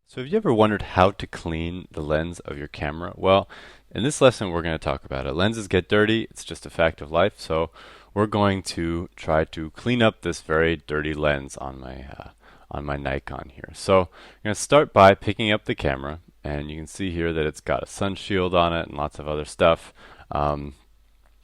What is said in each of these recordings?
So have you ever wondered how to clean the lens of your camera? Well, in this lesson we're going to talk about it. Lenses get dirty, it's just a fact of life, so we're going to try to clean up this very dirty lens on my Nikon here. So I'm going to start by picking up the camera, and you can see here that it's got a sun shield on it and lots of other stuff. I'm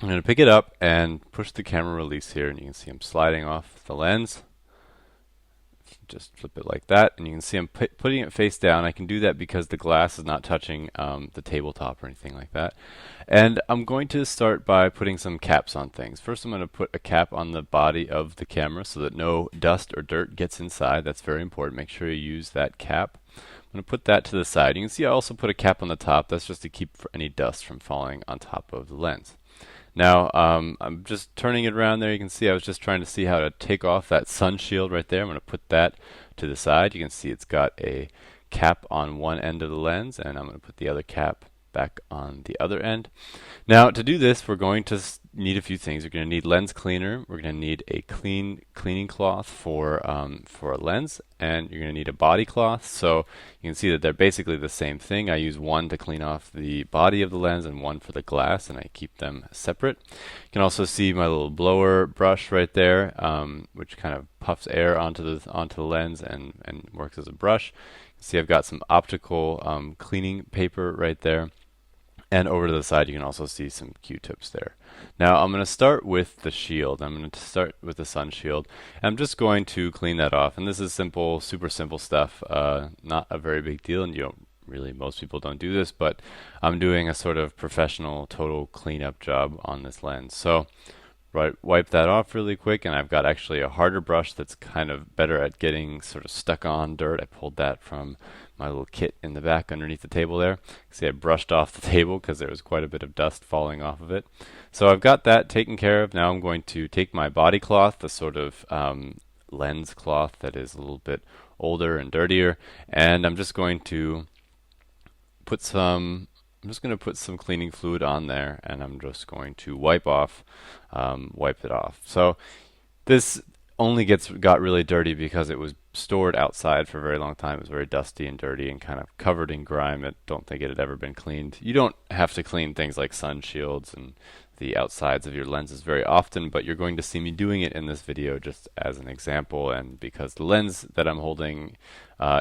going to pick it up and push the camera release here, and you can see I'm sliding off the lens. Just flip it like that, and you can see I'm putting it face down. I can do that because the glass is not touching the tabletop or anything like that. And I'm going to start by putting some caps on things. First, I'm going to put a cap on the body of the camera so that no dust or dirt gets inside. That's very important. Make sure you use that cap. I'm going to put that to the side. You can see I also put a cap on the top. That's just to keep any dust from falling on top of the lens. Now, I'm just turning it around there. You can see I was just trying to see how to take off that sun shield right there. I'm going to put that to the side. You can see it's got a cap on one end of the lens, and I'm going to put the other cap back on the other end. Now, to do this, we're going to need a few things. We're going to need lens cleaner. We're going to need a cleaning cloth for a lens, and you're going to need a body cloth. So you can see that they're basically the same thing. I use one to clean off the body of the lens and one for the glass, and I keep them separate. You can also see my little blower brush right there, which kind of puffs air onto the lens and works as a brush. You can see I've got some optical cleaning paper right there. And over to the side, you can also see some Q-tips there. Now, I'm going to start with the shield. I'm going to start with the sun shield. I'm just going to clean that off. And this is simple, super simple stuff. Not a very big deal, and most people don't do this, but I'm doing a sort of professional total cleanup job on this lens. So, wipe that off really quick, and I've got actually a harder brush that's kind of better at getting sort of stuck on dirt. I pulled that from my little kit in the back underneath the table there. See, I brushed off the table because there was quite a bit of dust falling off of it. So I've got that taken care of. Now I'm going to take my body cloth, the sort of lens cloth that is a little bit older and dirtier, and I'm just going to put some cleaning fluid on there, and I'm just going to wipe it off. So this only got really dirty because it was stored outside for a very long time. It was very dusty and dirty and kind of covered in grime. I don't think it had ever been cleaned. You don't have to clean things like sun shields and the outsides of your lenses very often, but you're going to see me doing it in this video just as an example, and because the lens that I'm holding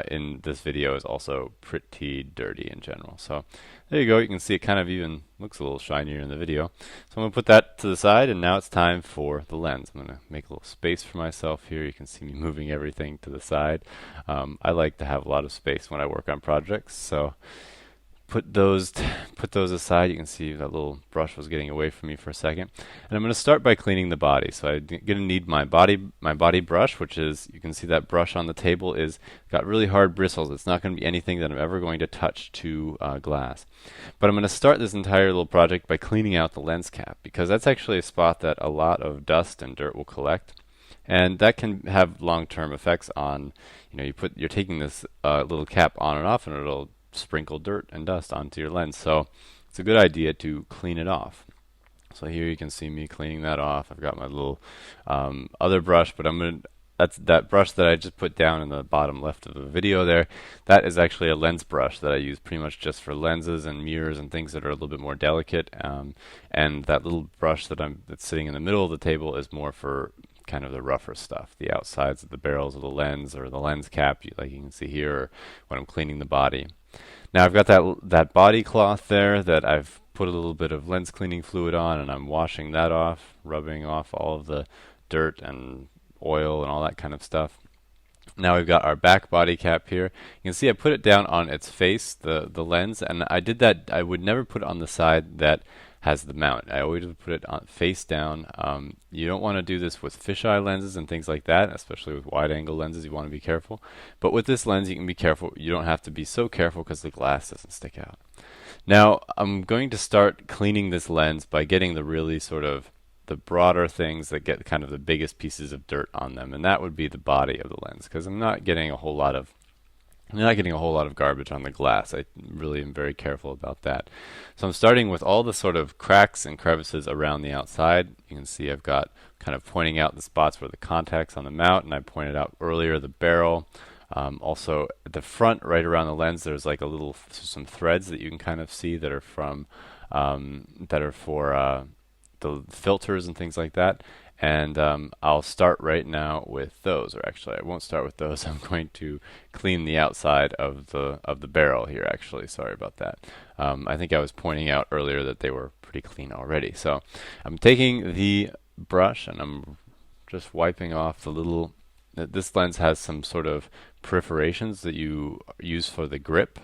in this video is also pretty dirty in general. So there you go. You can see it kind of even looks a little shinier in the video. So I'm going to put that to the side, and now it's time for the lens. I'm going to make a little space for myself here. You can see me moving everything to the side. I like to have a lot of space when I work on projects, so put those aside. You can see that little brush was getting away from me for a second. And I'm going to start by cleaning the body. So I'm going to need my body brush, which is, you can see that brush on the table is got really hard bristles. It's not going to be anything that I'm ever going to touch to glass. But I'm going to start this entire little project by cleaning out the lens cap, because that's actually a spot that a lot of dust and dirt will collect. And that can have long-term effects on, you're taking this little cap on and off, and it'll sprinkle dirt and dust onto your lens. So it's a good idea to clean it off. So here you can see me cleaning that off. I've got my little other brush, but that's that brush that I just put down in the bottom left of the video there. That is actually a lens brush that I use pretty much just for lenses and mirrors and things that are a little bit more delicate. And that little brush that's sitting in the middle of the table is more for kind of the rougher stuff, the outsides of the barrels of the lens or the lens cap, like you can see here, or when I'm cleaning the body. Now I've got that body cloth there that I've put a little bit of lens cleaning fluid on, and I'm washing that off, rubbing off all of the dirt and oil and all that kind of stuff. Now we've got our back body cap here. You can see I put it down on its face, the lens, and I did that. I would never put it on the side that has the mount. I always put it on face down. You don't want to do this with fisheye lenses and things like that, especially with wide angle lenses. You want to be careful. But with this lens, you can be careful. You don't have to be so careful because the glass doesn't stick out. Now, I'm going to start cleaning this lens by getting the really sort of the broader things that get kind of the biggest pieces of dirt on them, and that would be the body of the lens, because I'm not getting a whole lot of garbage on the glass. I really am very careful about that. So I'm starting with all the sort of cracks and crevices around the outside. You can see I've got kind of pointing out the spots where the contacts on the mount, and I pointed out earlier the barrel. Also, at the front, right around the lens, there's like a little some threads that you can kind of see that are from that are for the filters and things like that. And I'll start right now with those, or actually, I won't start with those. I'm going to clean the outside of the barrel here. Actually, sorry about that. I think I was pointing out earlier that they were pretty clean already. So I'm taking the brush and I'm just wiping off the little. This lens has some sort of perforations that you use for the grip.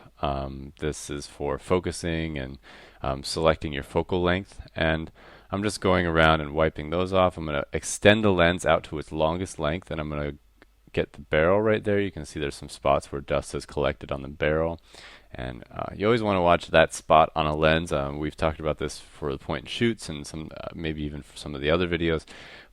This is for focusing and selecting your focal length, and I'm just going around and wiping those off. I'm going to extend the lens out to its longest length, and I'm going to get the barrel right there. You can see there's some spots where dust has collected on the barrel, and you always want to watch that spot on a lens. We've talked about this for the point and shoots and some maybe even for some of the other videos,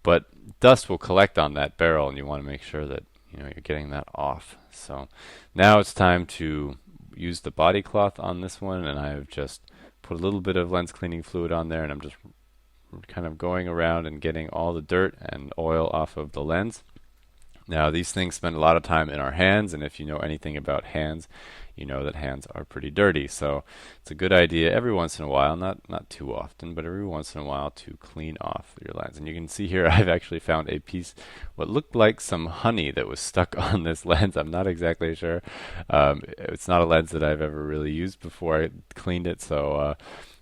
but dust will collect on that barrel, and you want to make sure that you're getting that off. So now it's time to use the body cloth on this one, and I've just put a little bit of lens cleaning fluid on there, and I'm just kind of going around and getting all the dirt and oil off of the lens. Now, these things spend a lot of time in our hands, and if you know anything about hands, you know that hands are pretty dirty. So it's a good idea every once in a while, not too often, but every once in a while to clean off your lens. And you can see here I've actually found a piece, what looked like some honey that was stuck on this lens. I'm not exactly sure. It's not a lens that I've ever really used before I cleaned it, so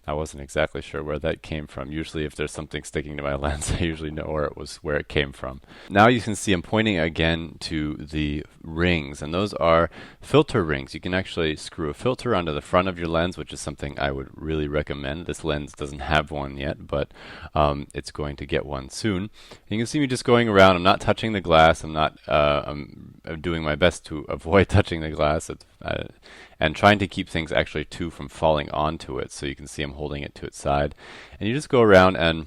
I wasn't exactly sure where that came from. Usually if there's something sticking to my lens, I usually know where it came from. Now you can see I'm pointing again to the rings, and those are filter rings. You can actually screw a filter onto the front of your lens, which is something I would really recommend. This lens doesn't have one yet, but it's going to get one soon. You can see me just going around. I'm not touching the glass. I'm doing my best to avoid touching the glass. And trying to keep things actually too from falling onto it. So you can see I'm holding it to its side. And you just go around and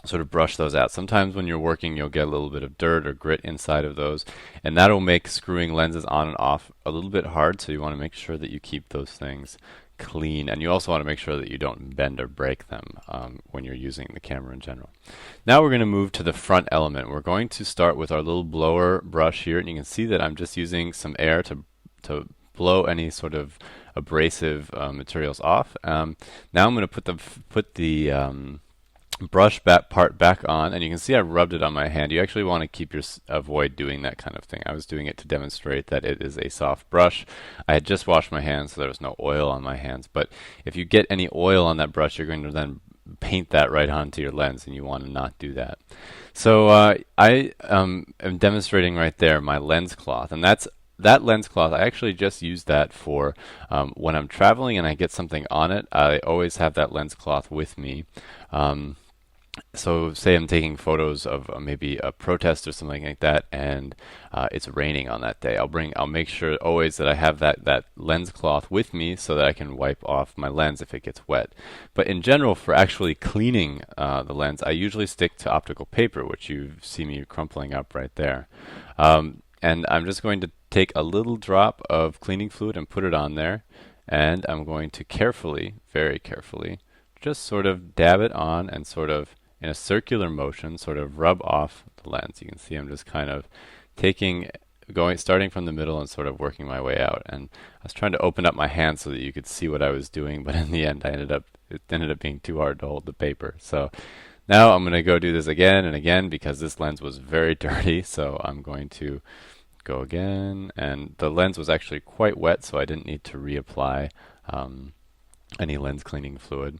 sort of brush those out. Sometimes when you're working, you'll get a little bit of dirt or grit inside of those, and that'll make screwing lenses on and off a little bit hard. So you want to make sure that you keep those things clean, and you also want to make sure that you don't bend or break them when you're using the camera in general. Now we're going to move to the front element. We're going to start with our little blower brush here, and you can see that I'm just using some air to blow any sort of abrasive materials off. Now I'm going to put the brush part back on, and you can see I rubbed it on my hand. You actually want to avoid doing that kind of thing. I was doing it to demonstrate that it is a soft brush. I had just washed my hands, so there was no oil on my hands. But if you get any oil on that brush, you're going to then paint that right onto your lens, and you want to not do that. So I am demonstrating right there my lens cloth, and that lens cloth, I actually just use that for when I'm traveling and I get something on it. I always have that lens cloth with me. So say I'm taking photos of maybe a protest or something like that, and it's raining on that day. I'll make sure always that I have that lens cloth with me so that I can wipe off my lens if it gets wet. But in general, for actually cleaning the lens, I usually stick to optical paper, which you see me crumpling up right there. And I'm just going to take a little drop of cleaning fluid and put it on there, and I'm going to carefully, very carefully, just sort of dab it on and sort of in a circular motion sort of rub off the lens. You can see I'm just kind of starting from the middle and sort of working my way out. And I was trying to open up my hand so that you could see what I was doing, but in the end it ended up being too hard to hold the paper. So now I'm going to go do this again and again because this lens was very dirty, so I'm going to go again, and the lens was actually quite wet, so I didn't need to reapply any lens cleaning fluid.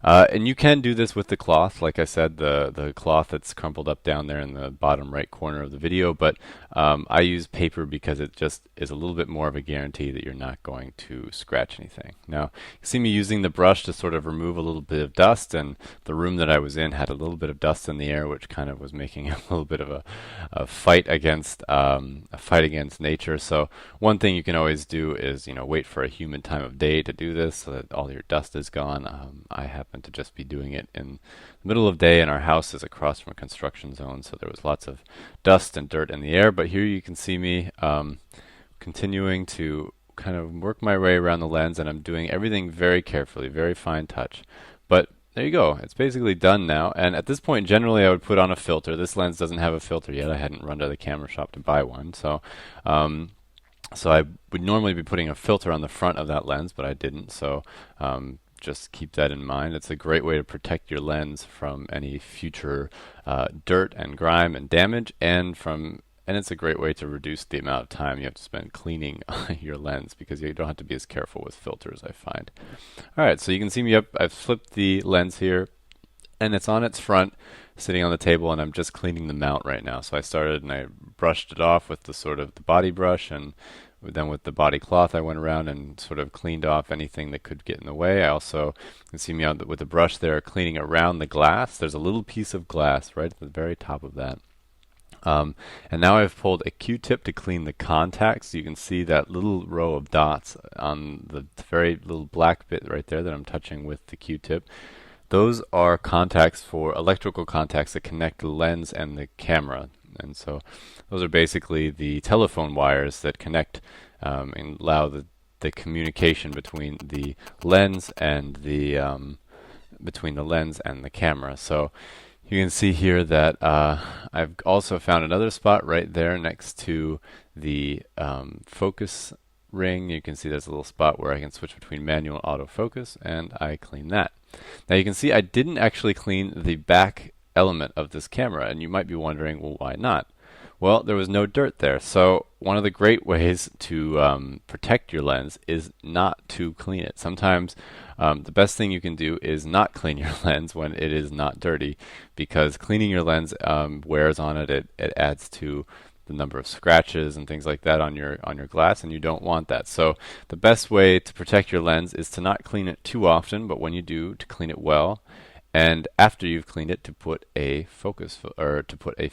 And you can do this with the cloth, like I said, the cloth that's crumpled up down there in the bottom right corner of the video, but I use paper because it just is a little bit more of a guarantee that you're not going to scratch anything. Now, you see me using the brush to sort of remove a little bit of dust, and the room that I was in had a little bit of dust in the air, which kind of was making a little bit of a fight against nature. So one thing you can always do is wait for a humid time of day to do this so that all your dust is gone. I happen to just be doing it in the middle of day, and our house is across from a construction zone, so there was lots of dust and dirt in the air. But here you can see me continuing to kind of work my way around the lens, and I'm doing everything very carefully, very fine touch. But there you go. It's basically done now. And at this point, generally, I would put on a filter. This lens doesn't have a filter yet. I hadn't run to the camera shop to buy one. So So I would normally be putting a filter on the front of that lens, but I didn't. So just keep that in mind. It's a great way to protect your lens from any future dirt and grime and damage, and it's a great way to reduce the amount of time you have to spend cleaning your lens because you don't have to be as careful with filters, I find. All right, so you can see me up. I've flipped the lens here, and it's on its front, sitting on the table, and I'm just cleaning the mount right now. So I started and I brushed it off with the sort of the body brush, and then with the body cloth I went around and sort of cleaned off anything that could get in the way. I also, you can see me out with the brush there cleaning around the glass. There's a little piece of glass right at the very top of that. And now I've pulled a Q-tip to clean the contacts. You can see that little row of dots on the very little black bit right there that I'm touching with the Q-tip. Those are contacts for electrical contacts that connect the lens and the camera. And so those are basically the telephone wires that connect and allow the communication between the lens and the camera. So you can see here that I've also found another spot right there next to the focus ring. You can see there's a little spot where I can switch between manual and autofocus, and I clean that. Now you can see I didn't actually clean the back element of this camera, and you might be wondering, well, why not? Well, there was no dirt there. So one of the great ways to protect your lens is not to clean it. Sometimes the best thing you can do is not clean your lens when it is not dirty, because cleaning your lens wears on it. It adds to the number of scratches and things like that on your glass, and you don't want that. So the best way to protect your lens is to not clean it too often, but when you do, to clean it well. And after you've cleaned it, to put a focus or to put a